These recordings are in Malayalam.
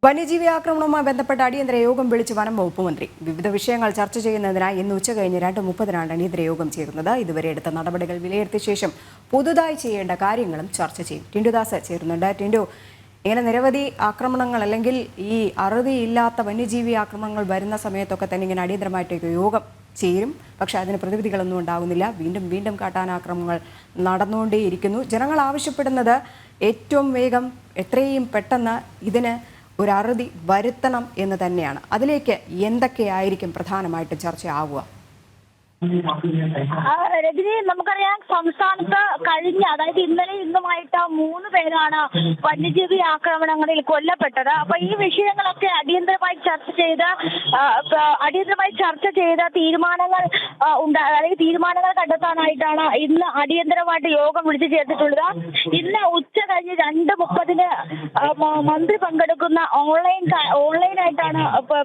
വന്യജീവി ആക്രമണവുമായി ബന്ധപ്പെട്ട അടിയന്തര യോഗം വിളിച്ച് വനം വകുപ്പ് മന്ത്രി വിവിധ വിഷയങ്ങൾ ചർച്ച ചെയ്യുന്നതിനായി ഇന്ന് ഉച്ചകഴിഞ്ഞ് 2:30 അടിയന്തര യോഗം ചേരുന്നത്. ഇതുവരെ എടുത്ത നടപടികൾ വിലയിരുത്തിയ ശേഷം പുതുതായി ചെയ്യേണ്ട കാര്യങ്ങളും ചർച്ച ചെയ്യും. ടിൻഡുദാസ് ചേരുന്നുണ്ട്. ടിൻഡു, ഇങ്ങനെ നിരവധി ആക്രമണങ്ങൾ അല്ലെങ്കിൽ ഈ അറുതിയില്ലാത്ത വന്യജീവി ആക്രമണങ്ങൾ വരുന്ന സമയത്തൊക്കെ തന്നെ ഇങ്ങനെ അടിയന്തരമായിട്ട് യോഗം ചേരും. പക്ഷെ അതിന് പ്രതിവിധികളൊന്നും ഉണ്ടാകുന്നില്ല. വീണ്ടും കാട്ടാനാക്രമണങ്ങൾ നടന്നുകൊണ്ടേയിരിക്കുന്നു. ജനങ്ങൾ ആവശ്യപ്പെടുന്നത് ഏറ്റവും വേഗം എത്രയും പെട്ടെന്ന് ഇതിന് ഒരു അറുതി വരുത്തണം എന്ന് തന്നെയാണ്. അതിലേക്ക് എന്തൊക്കെയായിരിക്കും പ്രധാനമായിട്ട് ചർച്ചയാവുക? രജനി, നമുക്കറിയാം സംസ്ഥാനത്ത് കഴിഞ്ഞ അതായത് ഇന്നലെ ഇന്നുമായിട്ട് 3 പേരാണ് വന്യജീവി ആക്രമണങ്ങളിൽ കൊല്ലപ്പെട്ടത്. അപ്പൊ ഈ വിഷയങ്ങളൊക്കെ അടിയന്തരമായി ചർച്ച ചെയ്ത തീരുമാനങ്ങൾ അല്ലെങ്കിൽ തീരുമാനങ്ങൾ കണ്ടെത്താനായിട്ടാണ് ഇന്ന് അടിയന്തരമായിട്ട് യോഗം വിളിച്ചു ചേർത്തിട്ടുള്ളത്. ഇന്ന് ഉച്ച കഴിഞ്ഞ് 2:30 മന്ത്രി പങ്കെടുക്കുന്ന ഓൺലൈനായിട്ടാണ്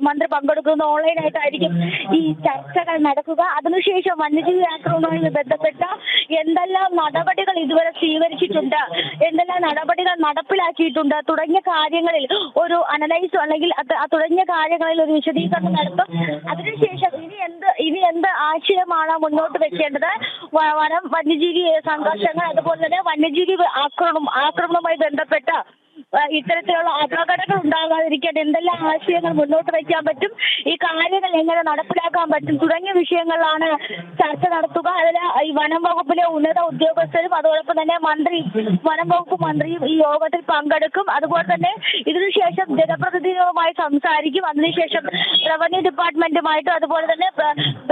മന്ത്രി പങ്കെടുക്കുന്ന ഓൺലൈനായിട്ടായിരിക്കും ഈ ചർച്ചകൾ നടക്കുക. അതിനുശേഷം വന്യജീവി ആക്രമണവുമായി ബന്ധപ്പെട്ട എന്തെല്ലാം നടപടികൾ ഇതുവരെ സ്വീകരിച്ചിട്ടുണ്ട്, എന്തെല്ലാം നടപടികൾ നടപ്പിലാക്കിയിട്ടുണ്ട് തുടങ്ങിയ കാര്യങ്ങളിൽ ഒരു അനലൈസ് അല്ലെങ്കിൽ തുടങ്ങിയ കാര്യങ്ങളിൽ ഒരു വിശദീകരണം നടത്തും. അതിനുശേഷം ഇനി എന്ത് ആശയമാണ് മുന്നോട്ട് വെക്കേണ്ടത്, വന്യജീവി സംഘർഷങ്ങൾ, അതുപോലെ തന്നെ വന്യജീവി ആക്രമണവുമായി ബന്ധപ്പെട്ട ഇത്തരത്തിലുള്ള അപകടങ്ങൾ ഉണ്ടാകാതിരിക്കാൻ എന്തെല്ലാം ആശയങ്ങൾ മുന്നോട്ട് വയ്ക്കാൻ പറ്റും, ഈ കാര്യങ്ങൾ എങ്ങനെ നടപ്പിലാക്കാൻ പറ്റും തുടങ്ങിയ വിഷയങ്ങളിലാണ് ചർച്ച നടത്തുക. അതിൽ ഈ വനം വകുപ്പിലെ ഉന്നത ഉദ്യോഗസ്ഥരും അതോടൊപ്പം തന്നെ വനം വകുപ്പ് മന്ത്രിയും ഈ യോഗത്തിൽ പങ്കെടുക്കും. അതുപോലെ തന്നെ ഇതിനുശേഷം ജനപ്രതിനിധികളുമായി സംസാരിക്കും. അതിനുശേഷം റവന്യൂ ഡിപ്പാർട്ട്മെന്റുമായിട്ടും അതുപോലെ തന്നെ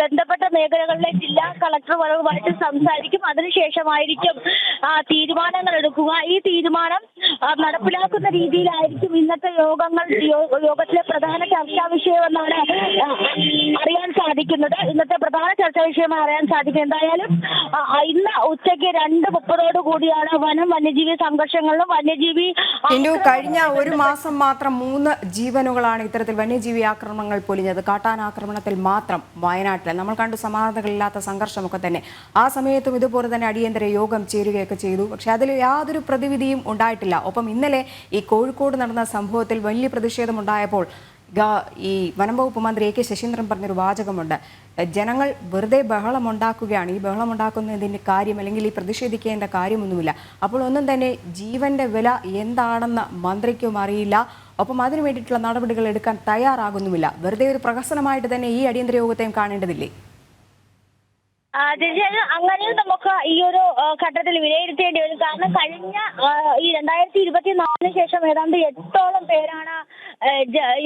ബന്ധപ്പെട്ട മേഖലകളിലെ ജില്ലാ കളക്ടറുമായിട്ട് സംസാരിക്കും. അതിനുശേഷമായിരിക്കും തീരുമാനങ്ങൾ എടുക്കുക. ഈ തീരുമാനം നടപ്പിലാക്കുന്ന രീതിയിലായിരിക്കും ഇന്നത്തെ യോഗത്തിലെ പ്രധാന ചർച്ചാ വിഷയമെന്നാണ് അറിയാൻ സാധിക്കുന്നത്. എന്തായാലും ഇന്ന് ഉച്ചയ്ക്ക് 2:30 കൂടിയാണ് വന്യജീവി സംഘർഷങ്ങളിലും വന്യജീവി കഴിഞ്ഞ ഒരു മാസം മാത്രം 3 ജീവനുകളാണ് ഇത്തരത്തിൽ വന്യജീവി ആക്രമണങ്ങൾ പൊലിഞ്ഞത്. കാട്ടാനാക്രമണത്തിൽ മാത്രം വയനാട്ടിൽ നമ്മൾ കണ്ടു സമാധാനങ്ങളില്ലാത്ത സംഘർഷമൊക്കെ തന്നെ. ആ സമയത്തും ഇതുപോലെ തന്നെ അടിയന്തര യോഗം ചേരുകയൊക്കെ ചെയ്തു. പക്ഷെ അതിൽ യാതൊരു പ്രതിവിധിയും ഉണ്ടായിട്ടില്ല. ഒപ്പം ഇന്നലെ ഈ കോഴിക്കോട് നടന്ന സംഭവത്തിൽ വലിയ പ്രതിഷേധമുണ്ടായപ്പോൾ ഈ വനം വകുപ്പ് മന്ത്രി A.K. ശശീന്ദ്രൻ പറഞ്ഞൊരു വാചകമുണ്ട്, ജനങ്ങൾ വെറുതെ ബഹളമുണ്ടാക്കുകയാണ്, ഈ ബഹളമുണ്ടാക്കുന്നതിൻ്റെ കാര്യം അല്ലെങ്കിൽ ഈ പ്രതിഷേധിക്കേണ്ട കാര്യമൊന്നുമില്ല. അപ്പോൾ ഒന്നും തന്നെ ജീവന്റെ വില എന്താണെന്ന് മന്ത്രിക്കും അറിയില്ല. ഒപ്പം അതിനു വേണ്ടിയിട്ടുള്ള നടപടികൾ എടുക്കാൻ തയ്യാറാകുന്നുമില്ല. വെറുതെ ഒരു പ്രഹസനമായിട്ട് തന്നെ ഈ അടിയന്തര യോഗത്തെയും കാണേണ്ടതില്ലേ? തീർച്ചയായും അങ്ങനെ നമുക്ക് ഈ ഒരു ഘട്ടത്തിൽ വിലയിരുത്തേണ്ടി വരും. കാരണം കഴിഞ്ഞ ഈ 2024 ശേഷം ഏതാണ്ട് 8ഓളം പേരാണ്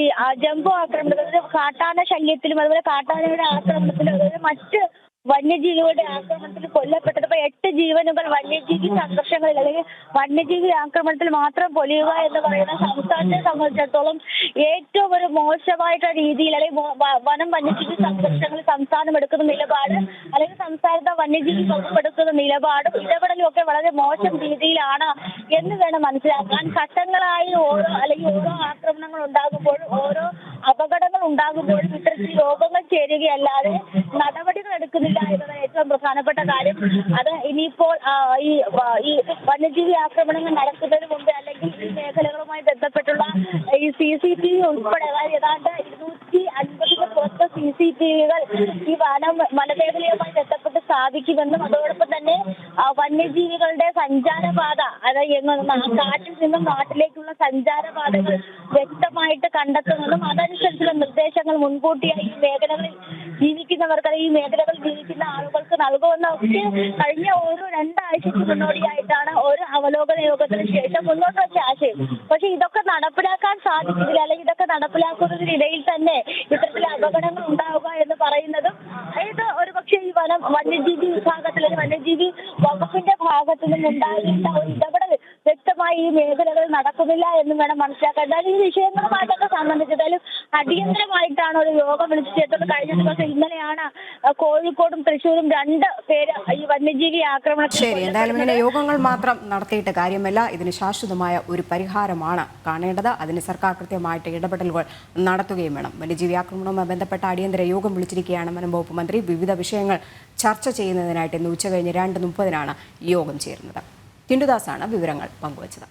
ഈ ജംബോ ആക്രമണത്തിൽ, കാട്ടാന ശല്യത്തിലും അതുപോലെ കാട്ടാനയുടെ ആക്രമണത്തിലും അതുപോലെ മറ്റ് വന്യജീവികളുടെ ആക്രമണത്തിൽ കൊല്ലപ്പെട്ടത്. ഇപ്പൊ 8 ജീവനുകൾ വന്യജീവി സംഘർഷങ്ങളിൽ അല്ലെങ്കിൽ വന്യജീവി ആക്രമണത്തിൽ മാത്രം പൊലിയുക എന്ന് പറയുന്ന സംസ്ഥാനത്തെ സംബന്ധിച്ചിടത്തോളം ഏറ്റവും ഒരു മോശമായിട്ടുള്ള രീതിയിൽ അല്ലെങ്കിൽ വന്യജീവി സംഘർഷങ്ങളിൽ സംസ്ഥാനം എടുക്കുന്ന നിലപാട് അല്ലെങ്കിൽ സംസ്ഥാനത്തെ വന്യജീവി വകുപ്പ് എടുക്കുന്ന നിലപാടും ഇടപെടലും ഒക്കെ വളരെ മോശം രീതിയിലാണ് എന്ന് വേണം മനസ്സിലാക്കാൻ. ഘട്ടങ്ങളായി ഓരോ ആക്രമണങ്ങൾ ഉണ്ടാകുമ്പോഴും ഓരോ അപകടങ്ങൾ ഉണ്ടാകുമ്പോഴും ഇത്തരത്തിൽ യോഗങ്ങൾ ചേരുകയല്ലാതെ നടപടികൾ എടുക്കുന്നില്ല എന്നതാണ് ഏറ്റവും പ്രധാനപ്പെട്ട കാര്യം. അത് ഇനിയിപ്പോൾ ഈ വന്യജീവി ആക്രമണങ്ങൾ നടക്കുന്നതിന് മുമ്പ് അല്ലെങ്കിൽ ഈ മേഖലകളുമായി ബന്ധപ്പെട്ടുള്ള ഈ CCTV ഉൾപ്പെടെ ഏതാണ്ട് 250 CCTVകൾ ഈ വനമേഖലയുമായി ബന്ധപ്പെട്ട് സ്ഥാപിക്കുമെന്നും അതോടൊപ്പം തന്നെ വന്യജീവികളുടെ സഞ്ചാരപാത, അതായത് കാട്ടിൽ നിന്നും നാട്ടിലേക്കുള്ള സഞ്ചാരപാതകൾ വ്യക്തമായിട്ട് കണ്ടെത്തുന്നതും അതനുസരിച്ചുള്ള നിർദ്ദേശങ്ങൾ മുൻകൂട്ടിയായി ഈ മേഖലകളിൽ ജീവിക്കുന്നവർക്ക് ഈ മേഖലകളിൽ ജീവിക്കുന്ന ആളുകൾക്ക് നൽകുമെന്നൊക്കെ കഴിഞ്ഞ ഒരു 2 ആഴ്ചയ്ക്ക് മുന്നോടിയായിട്ടാണ് ഒരു അവലോകന യോഗത്തിന് ശേഷം മുന്നോട്ട് വെച്ച ആശയം. പക്ഷെ ഇതൊക്കെ നടപ്പിലാക്കാൻ സാധിക്കുന്നില്ല അല്ലെങ്കിൽ ഇതൊക്കെ നടപ്പിലാക്കുന്നതിനിടയിൽ തന്നെ ഇത്തരത്തിലെ അപകടങ്ങൾ ഉണ്ടാവുക എന്ന് പറയുന്നതും ഇത് ഒരുപക്ഷെ ഈ വന്യജീവി വിഭാഗത്തിൽ വന്യജീവി വകുപ്പിന്റെ ഭാഗത്തു നിന്നും ഉണ്ടാകേണ്ട ഒരു ഇടപെടൽ വ്യക്തമായി ഈ മേഖലകളിൽ നടക്കുന്നില്ല എന്ന് വേണം മനസ്സിലാക്കാൻ. എന്തായാലും ഈ വിഷയങ്ങളുമായിട്ടൊക്കെ സംബന്ധിച്ചിട്ടാലും അടിയന്തരമായിട്ടാണ് ഒരു യോഗം വിളിച്ചു ചേർത്തത്. കഴിഞ്ഞ ദിവസം ഇന്നലെയാണ് കോഴിക്കോടും തൃശ്ശൂരും 2 പേര് ഈ വന്യജീവി ആക്രമണത്തിൽ. ശരി, എന്തായാലും ഇങ്ങനെ യോഗങ്ങൾ മാത്രം നടത്തിയിട്ട് കാര്യമല്ല, ഇതിന് ശാശ്വതമായ ഒരു പരിഹാരമാണ് കാണേണ്ടത്. അതിന് സർക്കാർ കൃത്യമായിട്ട് ഇടപെടലുകൾ നടത്തുകയും വേണം. വന്യജീവി ആക്രമണവുമായി ബന്ധപ്പെട്ട അടിയന്തര യോഗം വിളിച്ചിരിക്കുകയാണ് വനം വകുപ്പ് മന്ത്രി. വിവിധ വിഷയങ്ങൾ ചർച്ച ചെയ്യുന്നതിനായിട്ട് ഇന്ന് ഉച്ചകഴിഞ്ഞ് 2:30 യോഗം ചേരുന്നത്. ടിൻഡുദാസാണ് വിവരങ്ങൾ പങ്കുവച്ചത്.